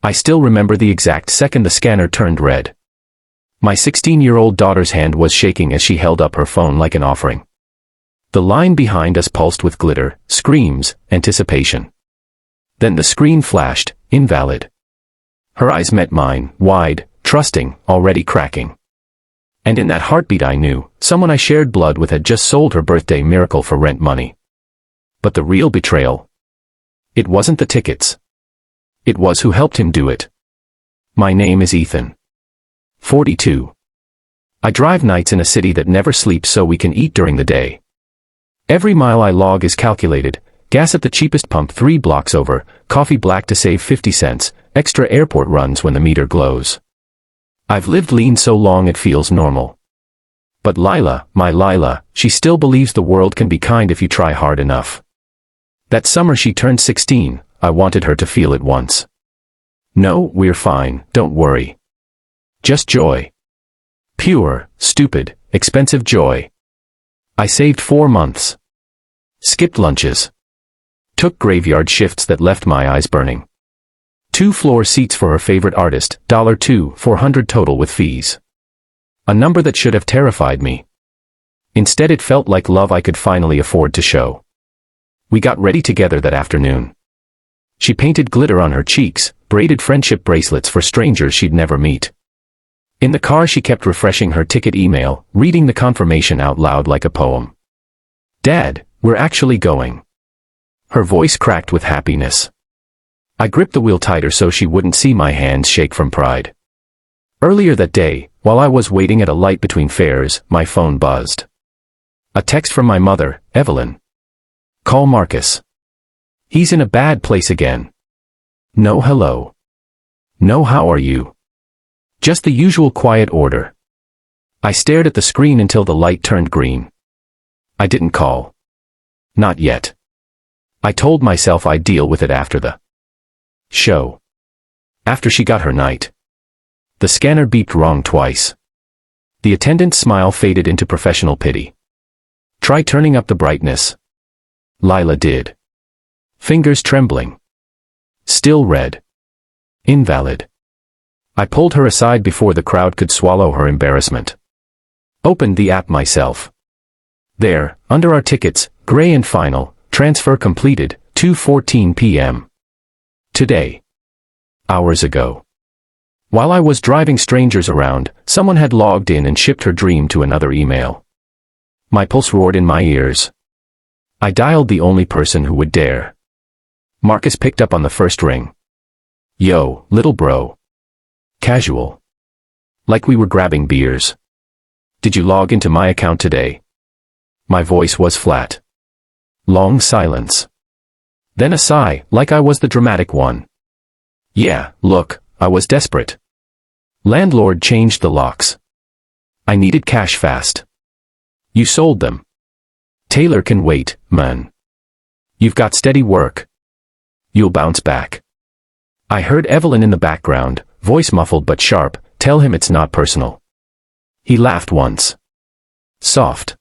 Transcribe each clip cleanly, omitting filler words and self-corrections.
I still remember the exact second the scanner turned red. My 16-year-old daughter's hand was shaking as she held up her phone like an offering. The line behind us pulsed with glitter, screams, anticipation. Then the screen flashed, invalid. Her eyes met mine, wide, trusting, already cracking. And in that heartbeat I knew, someone I shared blood with had just sold her birthday miracle for rent money. But the real betrayal? It wasn't the tickets. It was who helped him do it. My name is Ethan. 42. I drive nights in a city that never sleeps so we can eat during the day. Every mile I log is calculated, gas at the cheapest pump 3 blocks over, coffee black to save 50 cents, extra airport runs when the meter glows. I've lived lean so long it feels normal. But Lila, my Lila, she still believes the world can be kind if you try hard enough. That summer she turned 16, I wanted her to feel it once. No, we're fine, don't worry. Just joy. Pure, stupid, expensive joy. I saved 4 months. Skipped lunches. Took graveyard shifts that left my eyes burning. 2 floor seats for her favorite artist, $2, $400 total with fees. A number that should have terrified me. Instead it felt like love I could finally afford to show. We got ready together that afternoon. She painted glitter on her cheeks, braided friendship bracelets for strangers she'd never meet. In the car she kept refreshing her ticket email, reading the confirmation out loud like a poem. Dad, we're actually going. Her voice cracked with happiness. I gripped the wheel tighter so she wouldn't see my hands shake from pride. Earlier that day, while I was waiting at a light between fares, my phone buzzed. A text from my mother, Evelyn. Call Marcus. He's in a bad place again. No hello. No how are you. Just the usual quiet order. I stared at the screen until the light turned green. I didn't call. Not yet. I told myself I'd deal with it after the show. After she got her night. The scanner beeped wrong twice. The attendant's smile faded into professional pity. Try turning up the brightness. Lila did. Fingers trembling. Still red. Invalid. I pulled her aside before the crowd could swallow her embarrassment. Opened the app myself. There, under our tickets, gray and final, transfer completed, 2:14 p.m. Today. Hours ago. While I was driving strangers around, someone had logged in and shipped her dream to another email. My pulse roared in my ears. I dialed the only person who would dare. Marcus picked up on the first ring. Yo, little bro. Casual. Like we were grabbing beers. Did you log into my account today? My voice was flat. Long silence. Then a sigh, like I was the dramatic one. Yeah, look, I was desperate. Landlord changed the locks. I needed cash fast. You sold them. Taylor can wait, man. You've got steady work. You'll bounce back. I heard Evelyn in the background, voice muffled but sharp, tell him it's not personal. He laughed once. Soft.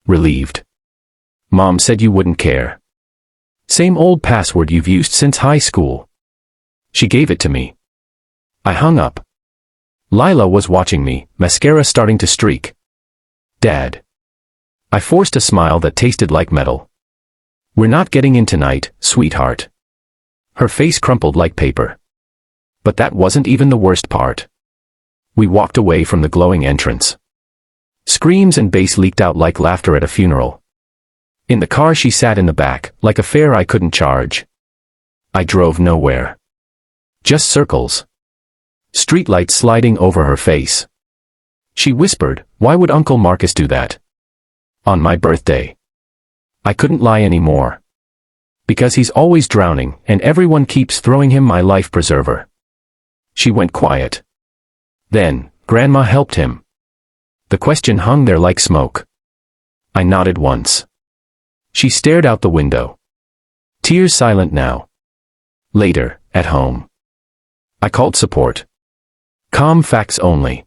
Relieved. Mom said you wouldn't care. Same old password you've used since high school. She gave it to me. I hung up. Lila was watching me, mascara starting to streak. Dad. I forced a smile that tasted like metal. We're not getting in tonight, sweetheart. Her face crumpled like paper. But that wasn't even the worst part. We walked away from the glowing entrance. Screams and bass leaked out like laughter at a funeral. In the car she sat in the back, like a fare I couldn't charge. I drove nowhere. Just circles. Streetlights sliding over her face. She whispered, why would Uncle Marcus do that? On my birthday. I couldn't lie anymore. Because he's always drowning, and everyone keeps throwing him my life preserver. She went quiet. Then, Grandma helped him. The question hung there like smoke. I nodded once. She stared out the window. Tears silent now. Later, at home. I called support. Calm fax only.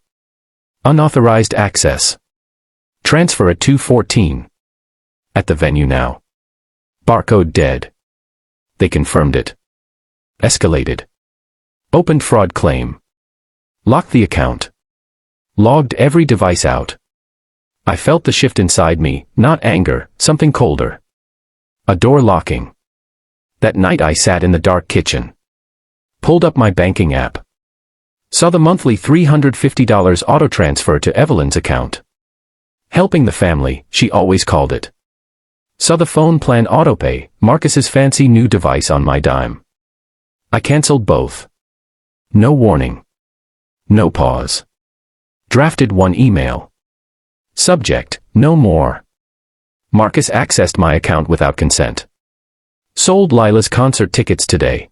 Unauthorized access. Transfer at 2:14. At the venue now. Barcode dead. They confirmed it. Escalated. Opened fraud claim. Locked the account. Logged every device out. I felt the shift inside me, not anger, something colder. A door locking. That night I sat in the dark kitchen. Pulled up my banking app. Saw the monthly $350 auto transfer to Evelyn's account. Helping the family, she always called it. Saw the phone plan autopay, Marcus's fancy new device on my dime. I canceled both. No warning. No pause. Drafted one email. Subject, no more. Marcus accessed my account without consent. Sold Lila's concert tickets today.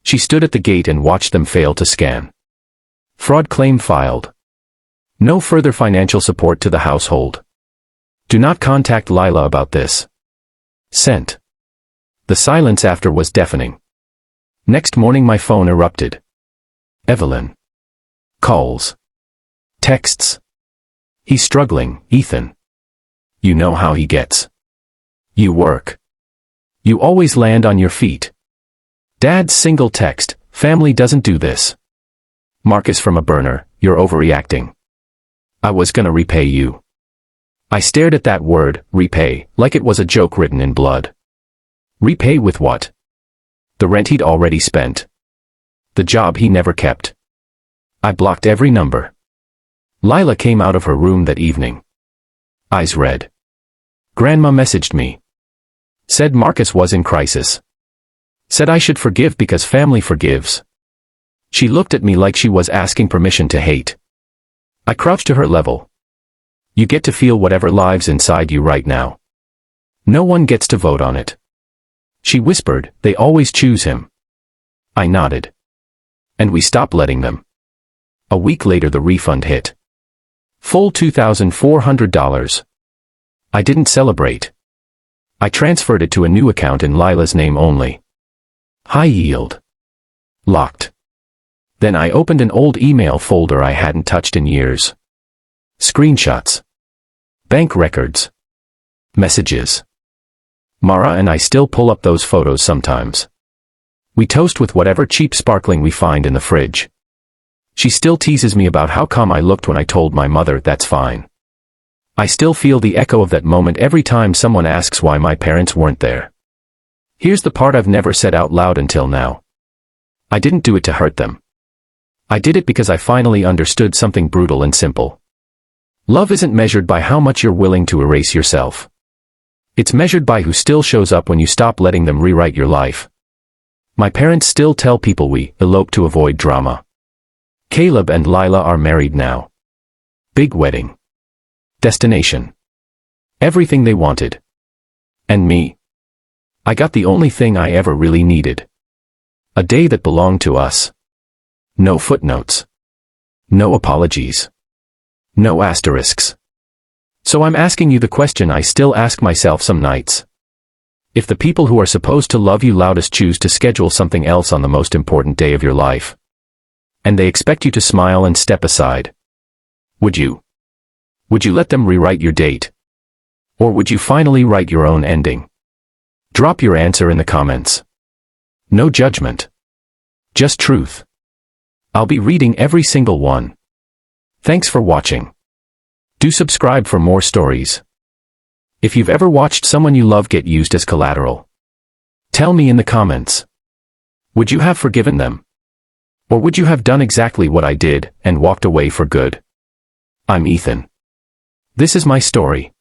She stood at the gate and watched them fail to scan. Fraud claim filed. No further financial support to the household. Do not contact Lila about this. Sent. The silence after was deafening. Next morning my phone erupted. Evelyn. Calls. Texts. He's struggling, Ethan. You know how he gets. You work. You always land on your feet. Dad's single text, family doesn't do this. Marcus from a burner, you're overreacting. I was gonna repay you. I stared at that word, repay, like it was a joke written in blood. Repay with what? The rent he'd already spent. The job he never kept. I blocked every number. Lila came out of her room that evening. Eyes red. Grandma messaged me. Said Marcus was in crisis. Said I should forgive because family forgives. She looked at me like she was asking permission to hate. I crouched to her level. You get to feel whatever lives inside you right now. No one gets to vote on it. She whispered, they always choose him. I nodded. And we stopped letting them. A week later the refund hit. Full $2,400. I didn't celebrate. I transferred it to a new account in Lila's name only. High yield. Locked. Then I opened an old email folder I hadn't touched in years. Screenshots. Bank records. Messages. Mara and I still pull up those photos sometimes. We toast with whatever cheap sparkling we find in the fridge. She still teases me about how calm I looked when I told my mother that's fine. I still feel the echo of that moment every time someone asks why my parents weren't there. Here's the part I've never said out loud until now. I didn't do it to hurt them. I did it because I finally understood something brutal and simple. Love isn't measured by how much you're willing to erase yourself. It's measured by who still shows up when you stop letting them rewrite your life. My parents still tell people we eloped to avoid drama. Caleb and Lila are married now. Big wedding. Destination. Everything they wanted. And me. I got the only thing I ever really needed. A day that belonged to us. No footnotes. No apologies. No asterisks. So I'm asking you the question I still ask myself some nights. If the people who are supposed to love you loudest choose to schedule something else on the most important day of your life, and they expect you to smile and step aside, would you? Would you let them rewrite your date? Or would you finally write your own ending? Drop your answer in the comments. No judgment. Just truth. I'll be reading every single one. Thanks for watching. Do subscribe for more stories. If you've ever watched someone you love get used as collateral, tell me in the comments. Would you have forgiven them? Or would you have done exactly what I did and walked away for good? I'm Ethan. This is my story.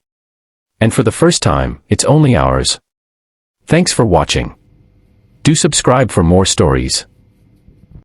And for the first time, it's only ours. Thanks for watching. Do subscribe for more stories.